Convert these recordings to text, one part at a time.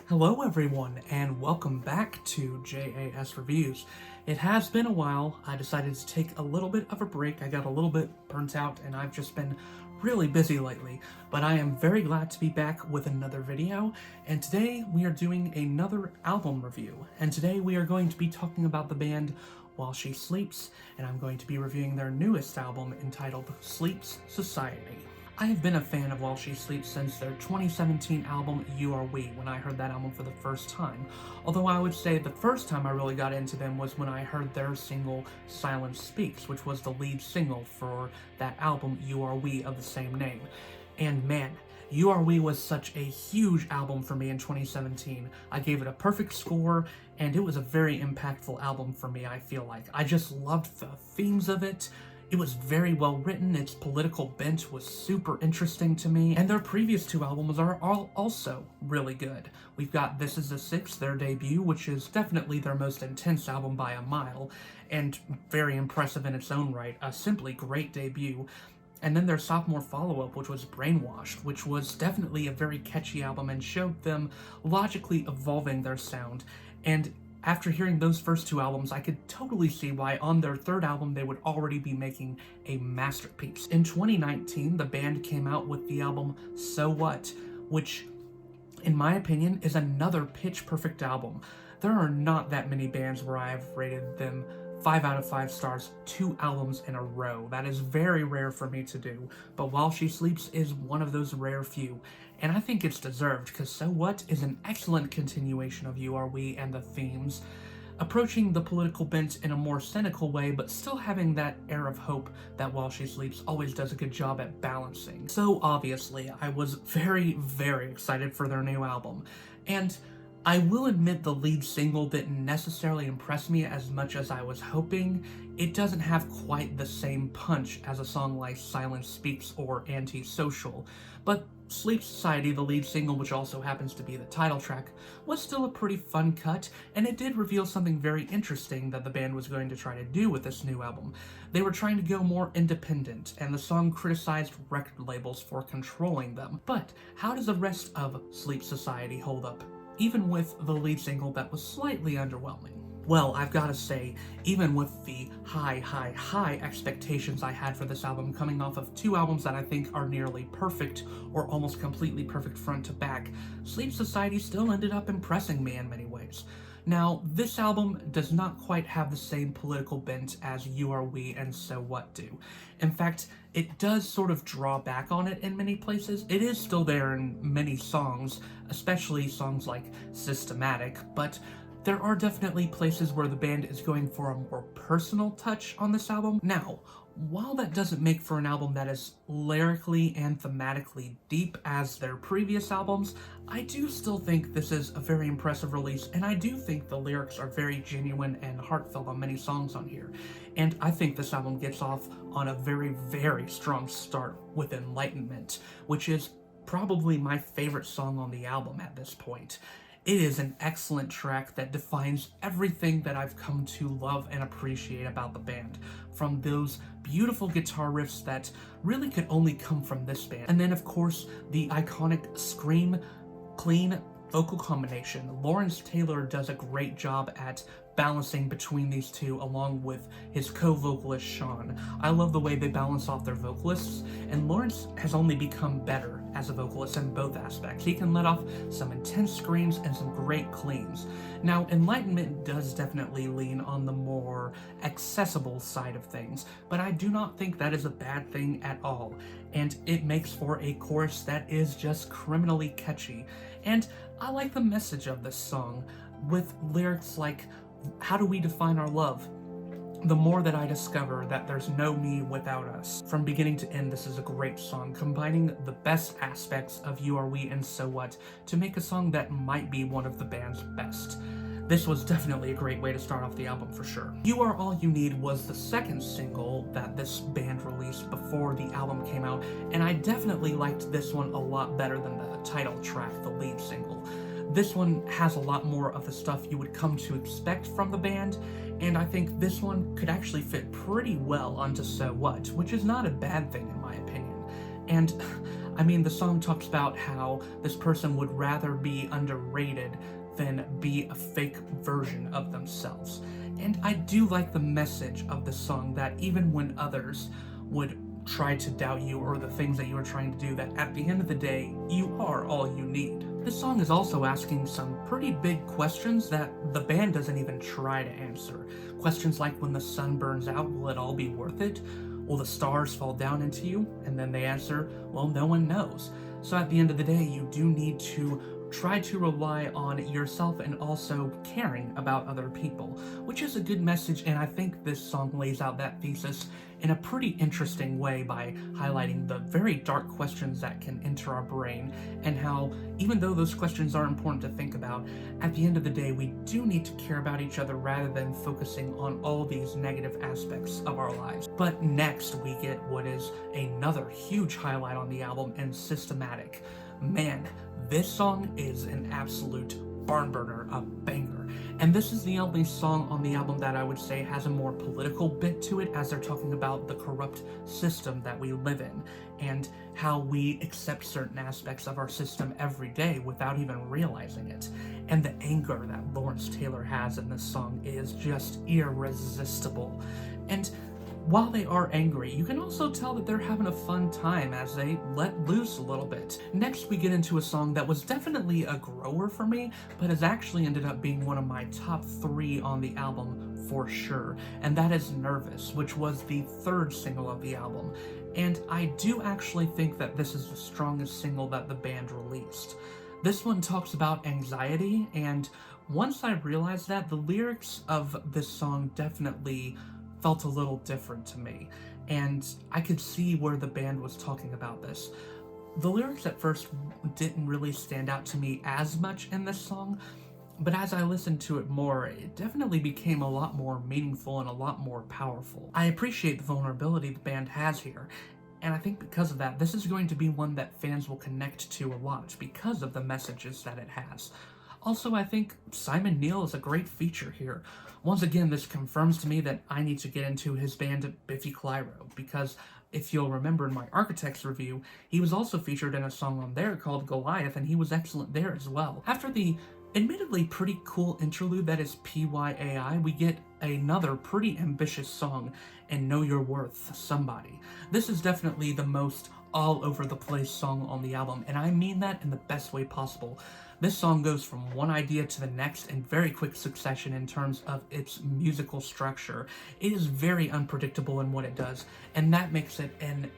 Hello everyone, and welcome back to JAS Reviews. It has been a while. I decided to take a little bit of a break. I got a little bit burnt out, and I've just been really busy lately. But I am very glad to be back with another video, and today we are doing another album review. And today we are going to be talking about the band While She Sleeps, and I'm going to be reviewing their newest album entitled Sleeps Society. I have been a fan of While She Sleeps since their 2017 album You Are We, when I heard that album for the first time. Although I would say the first time I really got into them was when I heard their single Silence Speaks, which was the lead single for that album You Are We of the same name. And man, You Are We was such a huge album for me in 2017. I gave it a perfect score, and it was a very impactful album for me, I feel like. I just loved the themes of it. It was very well written, its political bent was super interesting to me, and their previous two albums are also really good. We've got This Is the Six, their debut, which is definitely their most intense album by a mile, and very impressive in its own right, a simply great debut. And then their sophomore follow-up, which was Brainwashed, which was definitely a very catchy album and showed them logically evolving their sound. And after hearing those first two albums, I could totally see why on their third album they would already be making a masterpiece. In 2019, the band came out with the album So What, which, in my opinion, is another pitch-perfect album. There are not that many bands where I have rated them 5 out of 5 stars 2 albums in a row. That is very rare for me to do, but While She Sleeps is one of those rare few. And I think it's deserved, because So What is an excellent continuation of You Are We and the themes, approaching the political bent in a more cynical way, but still having that air of hope that While She Sleeps always does a good job at balancing. So obviously, I was very, very excited for their new album. And I will admit the lead single didn't necessarily impress me as much as I was hoping. It doesn't have quite the same punch as a song like Silence Speaks or Antisocial, but Sleep Society, the lead single, which also happens to be the title track, was still a pretty fun cut, and it did reveal something very interesting that the band was going to try to do with this new album. They were trying to go more independent, and the song criticized record labels for controlling them. But how does the rest of Sleep Society hold up, even with the lead single that was slightly underwhelming? Well, I've gotta say, even with the high expectations I had for this album, coming off of two albums that I think are nearly perfect, or almost completely perfect front to back, Sleep Society still ended up impressing me in many ways. Now, this album does not quite have the same political bent as You Are We and So What do. In fact, it does sort of draw back on it in many places. It is still there in many songs, especially songs like Systematic, but there are definitely places where the band is going for a more personal touch on this album. Now, while that doesn't make for an album that is lyrically and thematically deep as their previous albums, I do still think this is a very impressive release, and I do think the lyrics are very genuine and heartfelt on many songs on here. And I think this album gets off on a very, very strong start with Enlightenment, which is probably my favorite song on the album at this point. It is an excellent track that defines everything that I've come to love and appreciate about the band, from those beautiful guitar riffs that really could only come from this band, and then of course the iconic scream, clean vocal combination. Lawrence Taylor does a great job at balancing between these two, along with his co-vocalist Sean. I love the way they balance off their vocalists, and Lawrence has only become better as a vocalist in both aspects. He can let off some intense screams and some great cleans. Now, Enlightenment does definitely lean on the more accessible side of things, but I do not think that is a bad thing at all, and it makes for a chorus that is just criminally catchy. And I like the message of this song, with lyrics like, "How do we define our love? The more that I discover that there's no me without us." From beginning to end, this is a great song, combining the best aspects of You Are We and So What to make a song that might be one of the band's best. This was definitely a great way to start off the album for sure. You Are All You Need was the second single that this band released before the album came out, and I definitely liked this one a lot better than the title track, the lead single. This one has a lot more of the stuff you would come to expect from the band, and I think this one could actually fit pretty well onto So What, which is not a bad thing in my opinion. And I mean, the song talks about how this person would rather be underrated than be a fake version of themselves. And I do like the message of the song that even when others would try to doubt you or the things that you are trying to do, that at the end of the day, you are all you need. This song is also asking some pretty big questions that the band doesn't even try to answer. Questions like, when the sun burns out, will it all be worth it? Will the stars fall down into you? And then they answer, well, no one knows. So at the end of the day, you do need to try to rely on yourself and also caring about other people, which is a good message, and I think this song lays out that thesis in a pretty interesting way by highlighting the very dark questions that can enter our brain, and how, even though those questions are important to think about, at the end of the day, we do need to care about each other rather than focusing on all these negative aspects of our lives. But next, we get what is another huge highlight on the album, and Systematic. Man, this song is an absolute barn burner, a banger. And this is the only song on the album that I would say has a more political bit to it, as they're talking about the corrupt system that we live in and how we accept certain aspects of our system every day without even realizing it. And the anger that Lawrence Taylor has in this song is just irresistible. And while they are angry, you can also tell that they're having a fun time as they let loose a little bit. Next, we get into a song that was definitely a grower for me, but has actually ended up being one of my top 3 on the album for sure, and that is Nervous, which was the 3rd single of the album. And I do actually think that this is the strongest single that the band released. This one talks about anxiety, and once I realized that, the lyrics of this song definitely felt a little different to me, and I could see where the band was talking about this. The lyrics at first didn't really stand out to me as much in this song, but as I listened to it more, it definitely became a lot more meaningful and a lot more powerful. I appreciate the vulnerability the band has here, and I think because of that, this is going to be one that fans will connect to a lot because of the messages that it has. Also, I think Simon Neil is a great feature here. Once again, this confirms to me that I need to get into his band Biffy Clyro, because if you'll remember in my Architects review, he was also featured in a song on there called Goliath, and he was excellent there as well. After the admittedly pretty cool interlude that is PYAI, we get another pretty ambitious song in Know Your Worth, Somebody. This is definitely the most all over the place song on the album, and I mean that in the best way possible. This song goes from one idea to the next in very quick succession in terms of its musical structure. It is very unpredictable in what it does, and that makes it an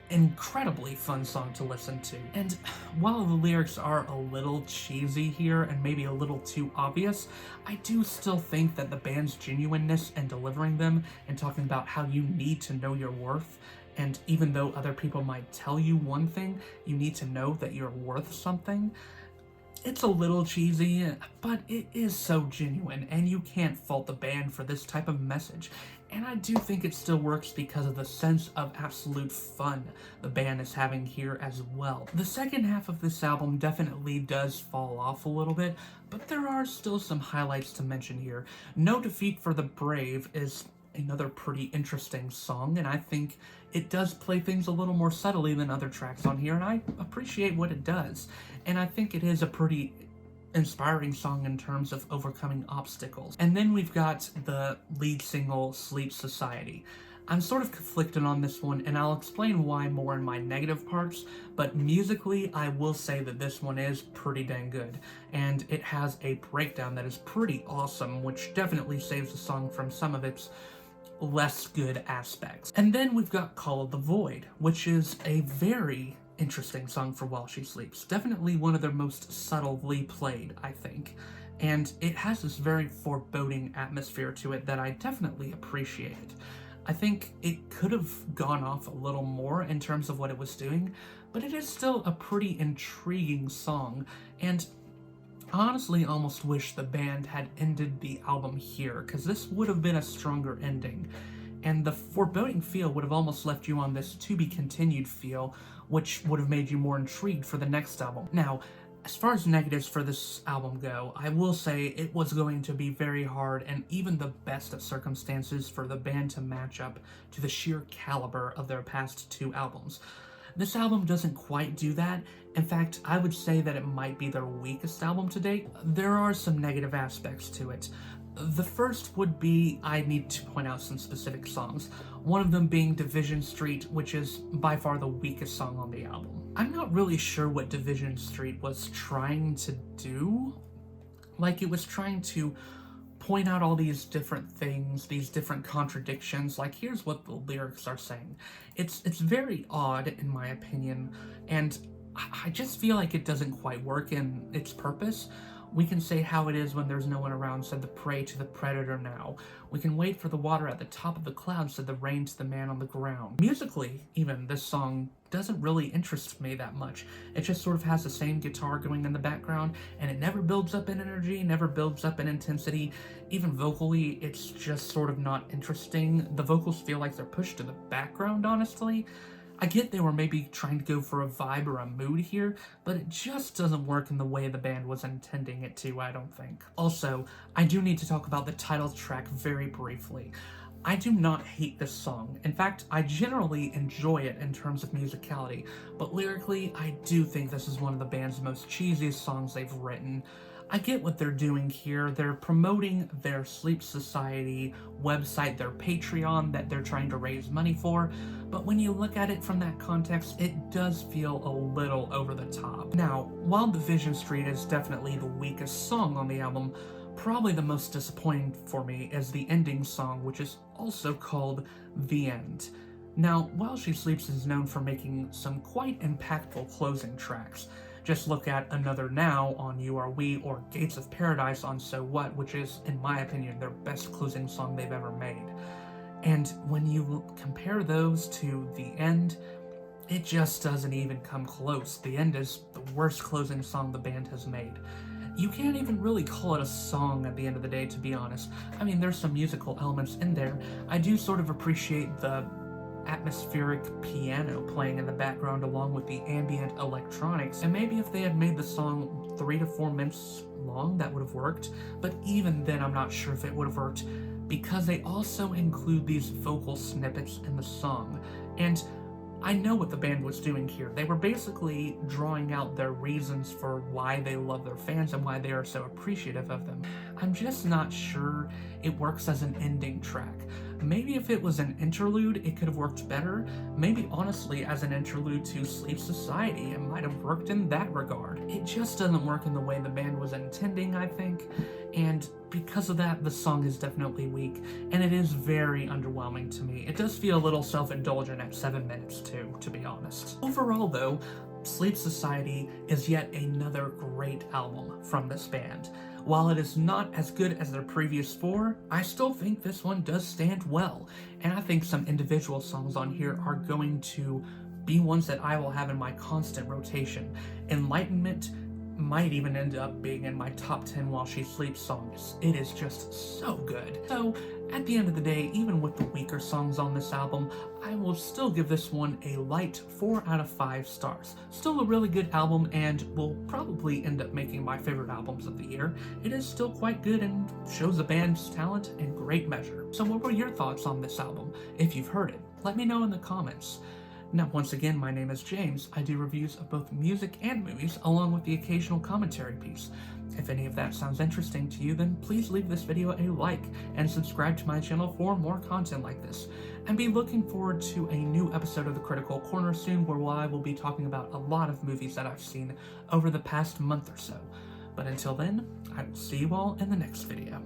incredibly fun song to listen to. And while the lyrics are a little cheesy here and maybe a little too obvious, I do still think that the band's genuineness in delivering them and talking about how you need to know your worth, and even though other people might tell you one thing, you need to know that you're worth something. It's a little cheesy, but it is so genuine, and you can't fault the band for this type of message. And I do think it still works because of the sense of absolute fun the band is having here as well. The second half of this album definitely does fall off a little bit, but there are still some highlights to mention here. No Defeat for the Brave is another pretty interesting song, and I think it does play things a little more subtly than other tracks on here, and I appreciate what it does. And I think it is a pretty inspiring song in terms of overcoming obstacles. And then we've got the lead single, Sleep Society. I'm sort of conflicted on this one, and I'll explain why more in my negative parts, but musically, I will say that this one is pretty dang good, and it has a breakdown that is pretty awesome, which definitely saves the song from some of its less good aspects. And then we've got Call of the Void, which is a very interesting song for While She Sleeps. Definitely one of their most subtly played, I think. And it has this very foreboding atmosphere to it that I definitely appreciate. I think it could have gone off a little more in terms of what it was doing, but it is still a pretty intriguing song, and I honestly almost wish the band had ended the album here, because this would have been a stronger ending. And the foreboding feel would have almost left you on this to be continued feel, which would have made you more intrigued for the next album. Now, as far as negatives for this album go, I will say it was going to be very hard, and even the best of circumstances, for the band to match up to the sheer caliber of their past 2 albums. This album doesn't quite do that. In fact, I would say that it might be their weakest album to date. There are some negative aspects to it. The first would be I need to point out some specific songs, one of them being Division Street, which is by far the weakest song on the album. I'm not really sure what Division Street was trying to do. Like, it was trying to point out all these different things, these different contradictions, like here's what the lyrics are saying. It's very odd in my opinion, and I just feel like it doesn't quite work in its purpose. We can say how it is when there's no one around, said the prey to the predator now. We can wait for the water at the top of the clouds, said the rain to the man on the ground. Musically, even, this song doesn't really interest me that much. It just sort of has the same guitar going in the background, and it never builds up in energy, never builds up in intensity. Even vocally, it's just sort of not interesting. The vocals feel like they're pushed to the background, honestly. I get they were maybe trying to go for a vibe or a mood here, but it just doesn't work in the way the band was intending it to, I don't think. Also, I do need to talk about the title track very briefly. I do not hate this song. In fact, I generally enjoy it in terms of musicality, but lyrically, I do think this is one of the band's most cheesiest songs they've written. I get what they're doing here. They're promoting their Sleep Society website, their Patreon that they're trying to raise money for, but when you look at it from that context, it does feel a little over the top. Now, while Division Street is definitely the weakest song on the album, probably the most disappointing for me is the ending song, which is also called The End. Now, While She Sleeps is known for making some quite impactful closing tracks. Just look at Another Now on You Are We, or Gates of Paradise on So What, which is, in my opinion, their best closing song they've ever made. And when you compare those to The End, it just doesn't even come close. The End is the worst closing song the band has made. You can't even really call it a song at the end of the day, to be honest. I mean, there's some musical elements in there. I do sort of appreciate the atmospheric piano playing in the background along with the ambient electronics, and maybe if they had made the song 3 to 4 minutes long, that would have worked, but even then I'm not sure if it would have worked, because they also include these vocal snippets in the song, and I know what the band was doing here. They were basically drawing out their reasons for why they love their fans and why they are so appreciative of them. I'm just not sure it works as an ending track. Maybe if it was an interlude, it could have worked better. Maybe honestly, as an interlude to Sleep Society, it might have worked in that regard. It just doesn't work in the way the band was intending, I think, and because of that, the song is definitely weak, and it is very underwhelming to me. It does feel a little self-indulgent at 7 minutes too, to be honest. Overall though, Sleep Society is yet another great album from this band. While it is not as good as their previous 4, I still think this one does stand well, and I think some individual songs on here are going to be ones that I will have in my constant rotation. Enlightenment might even end up being in my top 10 While She Sleeps songs. It is just so good. So, at the end of the day, even with the weaker songs on this album, I will still give this one a light 4 out of 5 stars. Still a really good album, and will probably end up making my favorite albums of the year. It is still quite good and shows the band's talent in great measure. So what were your thoughts on this album? If you've heard it, let me know in the comments. Now, once again, my name is James. I do reviews of both music and movies, along with the occasional commentary piece. If any of that sounds interesting to you, then please leave this video a like and subscribe to my channel for more content like this. And be looking forward to a new episode of The Critical Corner soon, where I will be talking about a lot of movies that I've seen over the past month or so. But until then, I will see you all in the next video.